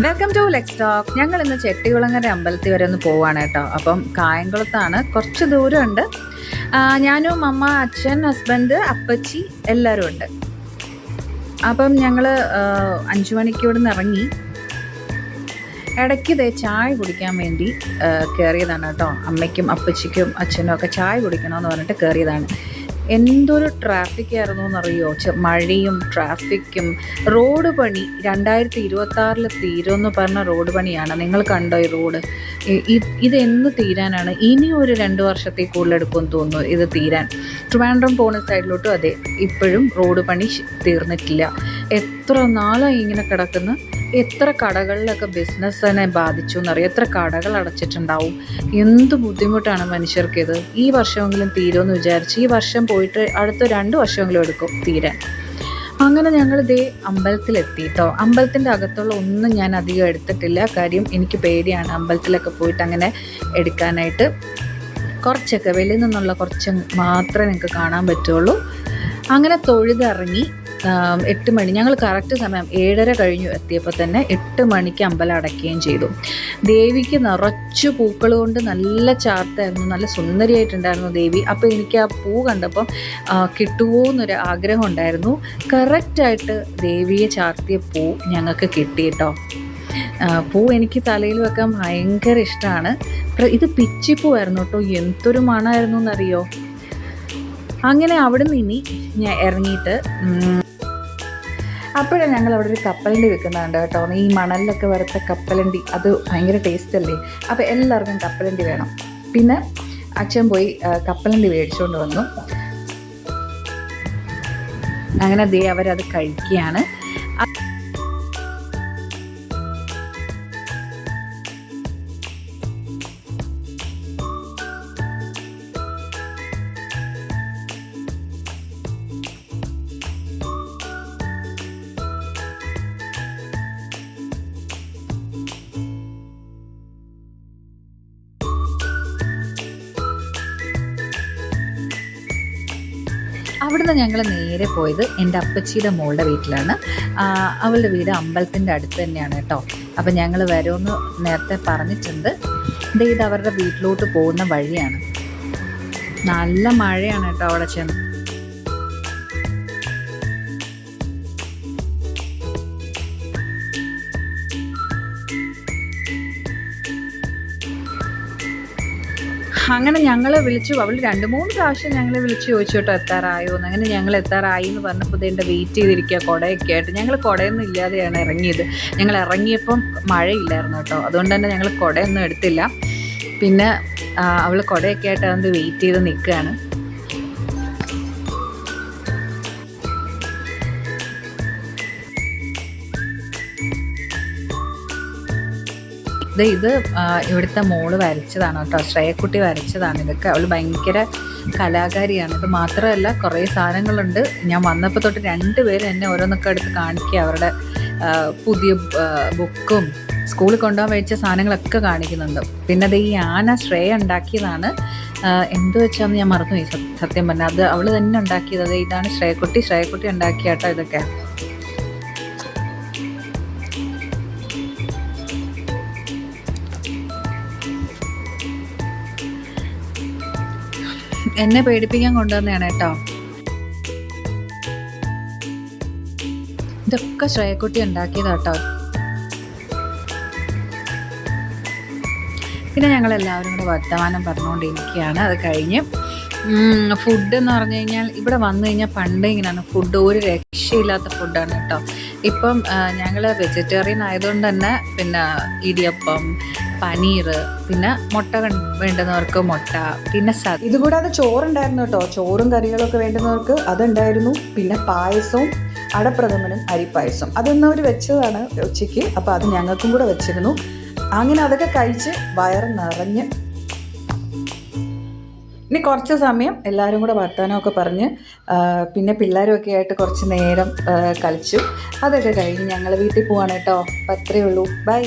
Welcome to Lex talk. ഞങ്ങൾ ഇന്ന് ചെട്ടികുളങ്ങര അമ്പലത്തിൽ വരെ ഒന്ന് പോവാണ് കേട്ടോ. അപ്പം കായംകുളത്താണ്, കുറച്ച് ദൂരമുണ്ട്. ഞാനും അമ്മ, അച്ഛൻ, ഹസ്ബൻഡ്, അപ്പച്ചി എല്ലാവരും ഉണ്ട്. അപ്പം ഞങ്ങൾ 5 മണിക്ക് ഇവിടെ നിന്ന് ഇറങ്ങി. ഇടയ്ക്ക് ചായ കുടിക്കാൻ വേണ്ടി കയറിയതാണ് കേട്ടോ. അമ്മയ്ക്കും അപ്പച്ചിക്കും അച്ഛനും ഒക്കെ ചായ കുടിക്കണമെന്ന് പറഞ്ഞിട്ട് കയറിയതാണ്. എന്തൊരു ട്രാഫിക് ആയിരുന്നു എന്നറിയോ. മഴയും ട്രാഫിക്കും. റോഡ് പണി 2026 തീരുമെന്ന് പറഞ്ഞ റോഡ് പണിയാണ്. നിങ്ങൾ കണ്ടോ ഈ റോഡ്? ഇതെന്ന് തീരാനാണ്? ഇനി ഒരു 2 വർഷത്തിൽ കൂടുതൽ എടുക്കുമെന്ന് തോന്നുന്നു ഇത് തീരാൻ. ട്രിവാൻഡ്രം പോകുന്ന സൈഡിലോട്ടും അതെ, ഇപ്പോഴും റോഡ് പണി തീർന്നിട്ടില്ല. എത്ര നാളായി ഇങ്ങനെ കിടക്കുന്നു. എത്ര കടകളിലൊക്കെ ബിസിനസ്സിനെ ബാധിച്ചു എന്നറിയാം. എത്ര കടകൾ അടച്ചിട്ടുണ്ടാവും. എന്ത് ബുദ്ധിമുട്ടാണ് മനുഷ്യർക്കിത്. ഈ വർഷമെങ്കിലും തീരുമെന്ന് വിചാരിച്ച് ഈ വർഷം പോയിട്ട് അടുത്ത 2 വർഷമെങ്കിലും എടുക്കും തീരാൻ. അങ്ങനെ ഞങ്ങൾ അമ്പലത്തിലെത്തി കേട്ടോ. അമ്പലത്തിൻ്റെ അകത്തുള്ള ഒന്നും ഞാൻ അധികം എടുത്തിട്ടില്ല. കാര്യം എനിക്ക് പേടിയാണ് അമ്പലത്തിലൊക്കെ പോയിട്ട് അങ്ങനെ എടുക്കാനായിട്ട്. കുറച്ചൊക്കെ വെളിയിൽ നിന്നുള്ള കുറച്ച് മാത്രമേ നിങ്ങൾക്ക് കാണാൻ പറ്റുള്ളൂ. അങ്ങനെ തൊഴുതിറങ്ങി 8 മണി. ഞങ്ങൾ കറക്റ്റ് സമയം 7:30 കഴിഞ്ഞു എത്തിയപ്പോൾ തന്നെ 8 മണിക്ക് അമ്പലം അടയ്ക്കുകയും ചെയ്തു. ദേവിക്ക് നിറച്ചു പൂക്കൾ കൊണ്ട് നല്ല ചാർത്തായിരുന്നു. നല്ല സുന്ദരിയായിട്ടുണ്ടായിരുന്നു ദേവി. അപ്പോൾ എനിക്ക് ആ പൂ കണ്ടപ്പം കിട്ടുമോ എന്നൊരു ആഗ്രഹം ഉണ്ടായിരുന്നു. കറക്റ്റായിട്ട് ദേവിയെ ചാർത്തിയ പൂ ഞങ്ങൾക്ക് കിട്ടി കേട്ടോ. പൂ എനിക്ക് തലയിൽ വെക്കാൻ ഭയങ്കര ഇഷ്ടമാണ്. ഇത് പിച്ചിപ്പൂവായിരുന്നു കേട്ടോ. എന്തൊരു മണമായിരുന്നു എന്നറിയോ. അങ്ങനെ അവിടെ നിന്ന് ഞാൻ ഇറങ്ങിയിട്ട് അപ്പോഴാണ് ഞങ്ങൾ അവിടെ ഒരു കപ്പലണ്ടി വെക്കുന്നുണ്ട് കേട്ടോ. ഈ മണലിലൊക്കെ വറുത്ത കപ്പലണ്ടി, അത് ഭയങ്കര ടേസ്റ്റ് അല്ലേ. അപ്പോൾ എല്ലാവർക്കും കപ്പലണ്ടി വേണം. പിന്നെ അച്ഛൻ പോയി കപ്പലണ്ടി മേടിച്ചുകൊണ്ട് വന്നു. അങ്ങനെ അവരത് കഴിക്കുകയാണ്. അവിടുന്ന് ഞങ്ങൾ നേരെ പോയത് എൻ്റെ അപ്പച്ചിയുടെ മോളുടെ വീട്ടിലാണ്. അവളുടെ വീട് അമ്പലത്തിൻ്റെ അടുത്ത് തന്നെയാണ് കേട്ടോ. അപ്പം ഞങ്ങൾ വരുമെന്ന് നേരത്തെ പറഞ്ഞിട്ടുണ്ട്. ഇത് അവരുടെ വീട്ടിലോട്ട് പോകുന്ന വഴിയാണ്. നല്ല മഴയാണ് കേട്ടോ അവിടെ ചെന്ന്. അങ്ങനെ ഞങ്ങൾ വിളിച്ചു. അവൾ 2-3 പ്രാവശ്യം ഞങ്ങളെ വിളിച്ച് ചോദിച്ചു കേട്ടോ എത്താറായോ എന്ന്. അങ്ങനെ ഞങ്ങൾ എത്താറായി എന്ന് പറഞ്ഞപ്പോൾ എൻ്റെ വെയിറ്റ് ചെയ്തിരിക്കുക കുടയൊക്കെ ആയിട്ട്. ഞങ്ങൾ കുടയൊന്നും ഇല്ലാതെയാണ് ഇറങ്ങിയത്. ഞങ്ങൾ ഇറങ്ങിയപ്പം മഴയില്ലായിരുന്നു കേട്ടോ. അതുകൊണ്ട് തന്നെ ഞങ്ങൾ കുടയൊന്നും എടുത്തില്ല. പിന്നെ അവൾ കുടയൊക്കെ ആയിട്ട് അതുകൊണ്ട് വെയിറ്റ് ചെയ്ത് നിൽക്കുകയാണ്. ഇത് ഇവിടുത്തെ മോള് വരച്ചതാണ് കേട്ടോ. ശ്രേയക്കുട്ടി വരച്ചതാണ് ഇതൊക്കെ. അവൾ ഭയങ്കര കലാകാരിയാണ്. ഇത് മാത്രമല്ല കുറേ സാധനങ്ങളുണ്ട്. ഞാൻ വന്നപ്പോൾ തൊട്ട് 2 പേരും എന്നെ ഓരോന്നൊക്കെ എടുത്ത് കാണിക്കുക. അവരുടെ പുതിയ ബുക്കും സ്കൂളിൽ കൊണ്ടുപോകാൻ മേടിച്ച സാധനങ്ങളൊക്കെ കാണിക്കുന്നുണ്ട്. പിന്നെ അത് ഈ ആന ശ്രേയ ഉണ്ടാക്കിയതാണ്. എന്ത് വെച്ചാന്ന് ഞാൻ മറന്നുപോയി സത്യം പറഞ്ഞാൽ. അത് അവൾ തന്നെ ഉണ്ടാക്കിയത്. ഇതാണ് ശ്രേയക്കുട്ടി ഉണ്ടാക്കിയ കേട്ടോ ഇതൊക്കെ. എന്നെ പേടിപ്പിക്കാൻ കൊണ്ടുവന്നതാണ് കേട്ടോ. ഇതൊക്കെ ശ്രേയക്കുട്ടി ഉണ്ടാക്കിയതാട്ടോ. പിന്നെ ഞങ്ങളെല്ലാവരും കൂടെ വർത്തമാനം പറഞ്ഞുകൊണ്ടിരിക്കുകയാണ്. അത് കഴിഞ്ഞ് ഫുഡ് എന്ന് പറഞ്ഞു കഴിഞ്ഞാൽ ഇവിടെ വന്നു കഴിഞ്ഞാൽ പണ്ട് ഇങ്ങനെയാണ് ഫുഡ്. ഒരു രക്ഷയില്ലാത്ത ഫുഡാണ് കേട്ടോ. ഇപ്പം ഞങ്ങൾ വെജിറ്റേറിയൻ ആയതുകൊണ്ട് തന്നെ പിന്നെ ഇടിയപ്പം, പനീർ, പിന്നെ മുട്ട വേണ്ടുന്നവർക്ക് മുട്ട, പിന്നെ ഇതുകൂടാതെ ചോറുണ്ടായിരുന്നു കേട്ടോ. ചോറും കറികളൊക്കെ വേണ്ടുന്നവർക്ക് അതുണ്ടായിരുന്നു. പിന്നെ പായസവും അടപ്രഥമനും അരിപ്പായസം അതൊന്നും അവർ വെച്ചതാണ് ഉച്ചയ്ക്ക്. അപ്പോൾ അത് ഞങ്ങൾക്കും കൂടെ വെച്ചിരുന്നു. അങ്ങനെ അതൊക്കെ കഴിച്ച് വയറ് നിറഞ്ഞ് ഇനി കുറച്ച് സമയം എല്ലാവരും കൂടെ വർത്തമാനമൊക്കെ പറഞ്ഞ് പിന്നെ പിള്ളേരുമൊക്കെ ആയിട്ട് കുറച്ച് നേരം കളിച്ചു. അതൊക്കെ കഴിഞ്ഞ് ഞങ്ങൾ വീട്ടിൽ പോവാണ് കേട്ടോ. അപ്പം അത്രയേ ഉള്ളൂ. ബൈ.